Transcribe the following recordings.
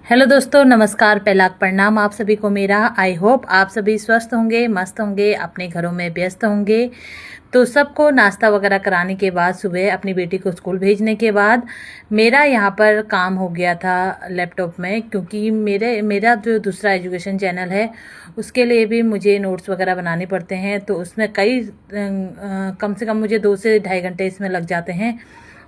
Hello दोस्तों, नमस्कार। पहला प्रणाम आप सभी को मेरा। आई होप आप सभी स्वस्थ होंगे, मस्त होंगे, अपने घरों में व्यस्त होंगे। तो सबको नाश्ता वगैरह कराने के बाद, सुबह अपनी बेटी को स्कूल भेजने के बाद मेरा यहाँ पर काम हो गया था लैपटॉप में, क्योंकि मेरा जो दूसरा एजुकेशन चैनल है उसके लिए भी मुझे नोट्स वगैरह बनाने पड़ते हैं। तो उसमें कम से कम मुझे 2 से ढाई घंटे इसमें लग जाते हैं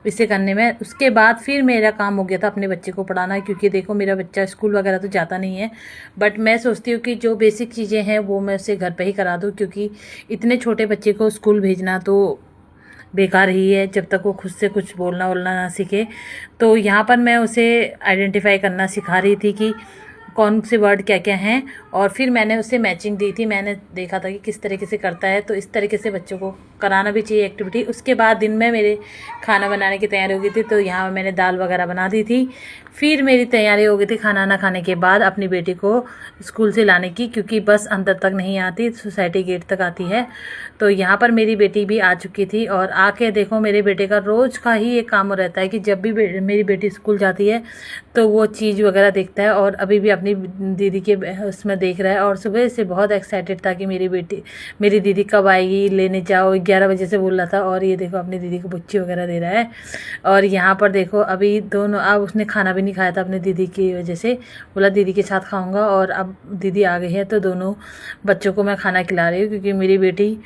इसे करने में। उसके बाद फिर मेरा काम हो गया था अपने बच्चे को पढ़ाना, क्योंकि देखो मेरा बच्चा स्कूल वगैरह तो जाता नहीं है, बट मैं सोचती हूँ कि जो बेसिक चीज़ें हैं वो मैं उसे घर पे ही करा दूँ, क्योंकि इतने छोटे बच्चे को स्कूल भेजना तो बेकार ही है जब तक वो खुद से कुछ बोलना वोलना ना सीखे। तो यहाँ पर मैं उसे आइडेंटिफाई करना सिखा रही थी कि कौन से वर्ड क्या क्या हैं, और फिर मैंने उसे मैचिंग दी थी। मैंने देखा था कि किस तरीके से करता है, तो इस तरीके से बच्चों को कराना भी चाहिए एक्टिविटी। उसके बाद दिन में मेरे खाना बनाने की तैयारी हो गई थी, तो यहाँ मैंने दाल वगैरह बना दी थी। फिर मेरी तैयारी हो गई थी खाना ना खाने के बाद अपनी बेटी को स्कूल से लाने की, क्योंकि बस अंदर तक नहीं आती, सोसाइटी गेट तक आती है। तो यहाँ पर मेरी बेटी भी आ चुकी थी, और आके देखो मेरे बेटे का रोज़ का ही एक काम रहता है कि जब भी मेरी बेटी स्कूल जाती है तो वो चीज़ वगैरह देखता है, और अभी भी अपनी दीदी के उसमें देख रहा है। और सुबह से बहुत एक्साइटेड था कि मेरी दीदी कब आएगी, लेने जाओ। 11 बजे से बोल रहा था, और ये देखो अपनी दीदी को बुच्ची वगैरह दे रहा है। और यहाँ पर देखो अभी दोनों, अब उसने खाना भी नहीं खाया था अपनी दीदी की वजह से, बोला दीदी के साथ खाऊंगा, और अब दीदी आ गई है तो दोनों बच्चों को मैं खाना खिला रही हूँ, क्योंकि मेरी बेटी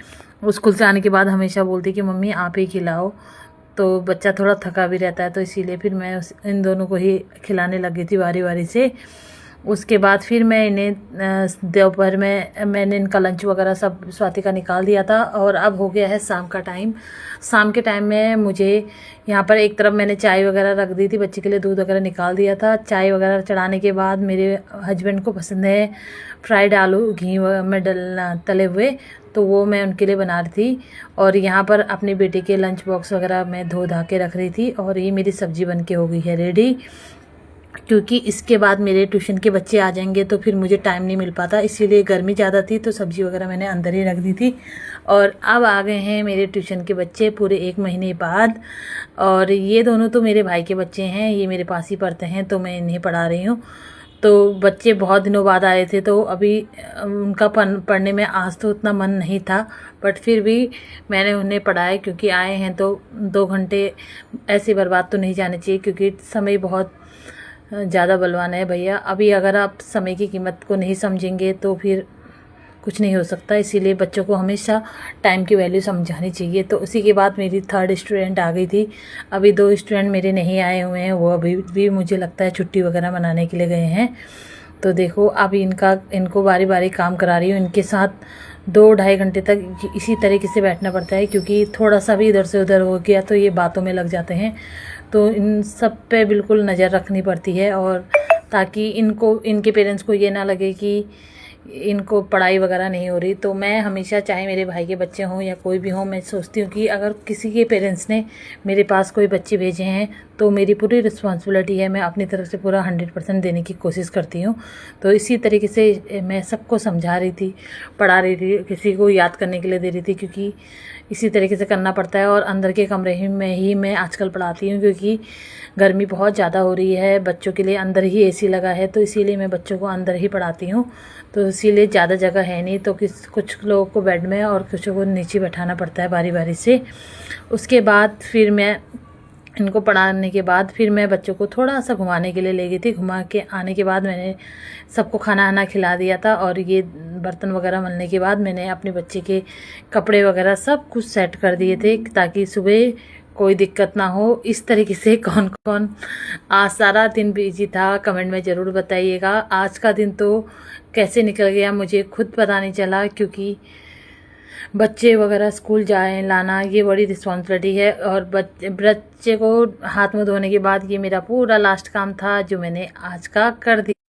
स्कूल से आने के बाद हमेशा बोलती कि मम्मी आप ही खिलाओ। तो बच्चा थोड़ा थका भी रहता है, तो इसीलिए फिर मैं इन दोनों को ही खिलाने लगी थी बारी बारी से। उसके बाद फिर मैं इन्हें दोपहर में मैंने इनका लंच वगैरह सब स्वाति का निकाल दिया था, और अब हो गया है शाम का टाइम। शाम के टाइम में मुझे यहाँ पर एक तरफ मैंने चाय वगैरह रख दी थी, बच्चे के लिए दूध वगैरह निकाल दिया था। चाय वगैरह चढ़ाने के बाद मेरे हस्बैंड को पसंद है फ्राइड आलू घी में डलना तले हुए, तो वो मैं उनके लिए बना रही थी। और यहाँ पर अपनी बेटी के लंच बॉक्स वगैरह मैं धो धा के रख रही थी, और ये मेरी सब्ज़ी बन के हो गई है रेडी, क्योंकि इसके बाद मेरे ट्यूशन के बच्चे आ जाएंगे तो फिर मुझे टाइम नहीं मिल पाता। इसीलिए गर्मी ज़्यादा थी तो सब्ज़ी वगैरह मैंने अंदर ही रख दी थी। और अब आ गए हैं मेरे ट्यूशन के बच्चे पूरे 1 महीने बाद, और ये दोनों तो मेरे भाई के बच्चे हैं, ये मेरे पास ही पढ़ते हैं, तो मैं इन्हें पढ़ा रही हूँ। तो बच्चे बहुत दिनों बाद आए थे, तो अभी उनका पढ़ने में आज तो उतना मन नहीं था, बट फिर भी मैंने उन्हें पढ़ाया, क्योंकि आए हैं तो 2 घंटे ऐसे बर्बाद तो नहीं जाने चाहिए, क्योंकि समय बहुत ज़्यादा बलवान है भैया। अभी अगर आप समय की कीमत को नहीं समझेंगे तो फिर कुछ नहीं हो सकता। इसीलिए बच्चों को हमेशा टाइम की वैल्यू समझानी चाहिए। तो उसी के बाद मेरी 3rd स्टूडेंट आ गई थी। अभी 2 स्टूडेंट मेरे नहीं आए हुए हैं, वो अभी भी मुझे लगता है छुट्टी वगैरह मनाने के लिए गए हैं। तो देखो अभी इनको बारी बारी काम करा रही हूँ। इनके साथ 2-2.5 घंटे तक इसी तरीके से बैठना पड़ता है, क्योंकि थोड़ा सा भी इधर से उधर हो गया तो ये बातों में लग जाते हैं। तो इन सब पे बिल्कुल नज़र रखनी पड़ती है, और ताकि इनके पेरेंट्स को ये ना लगे कि इनको पढ़ाई वगैरह नहीं हो रही। तो मैं हमेशा, चाहे मेरे भाई के बच्चे हों या कोई भी हो, मैं सोचती हूँ कि अगर किसी के पेरेंट्स ने मेरे पास कोई बच्चे भेजे हैं तो मेरी पूरी रिस्पॉन्सिबिलिटी है, मैं अपनी तरफ से पूरा 100% देने की कोशिश करती हूँ। तो इसी तरीके से मैं सबको समझा रही थी, पढ़ा रही थी, किसी को याद करने के लिए दे रही थी, क्योंकि इसी तरीके से करना पड़ता है। और अंदर के कमरे में ही मैं आजकल पढ़ाती हूँ, क्योंकि गर्मी बहुत ज़्यादा हो रही है। बच्चों के लिए अंदर ही एसी लगा है, तो इसीलिए मैं बच्चों को अंदर ही पढ़ाती हूँ। तो इसीलिए ज़्यादा जगह है नहीं, तो कुछ लोगों को बेड में और कुछ को नीचे बैठाना पड़ता है बारी बारी से। उसके बाद फिर मैं इनको पढ़ाने के बाद फिर मैं बच्चों को थोड़ा सा घुमाने के लिए ले गई थी। घुमा के आने के बाद मैंने सबको खाना आना खिला दिया था, और ये बर्तन वगैरह मलने के बाद मैंने अपने बच्चे के कपड़े वगैरह सब कुछ सेट कर दिए थे, ताकि सुबह कोई दिक्कत ना हो। इस तरीके से कौन कौन आज सारा दिन बिजी था कमेंट में ज़रूर बताइएगा। आज का दिन तो कैसे निकल गया मुझे खुद पता नहीं चला, क्योंकि बच्चे वगैरह स्कूल जाए लाना ये बड़ी रिस्पॉन्सिबिलिटी है। और बच्चे को हाथ मुँह धोने के बाद ये मेरा पूरा लास्ट काम था जो मैंने आज का कर दिया।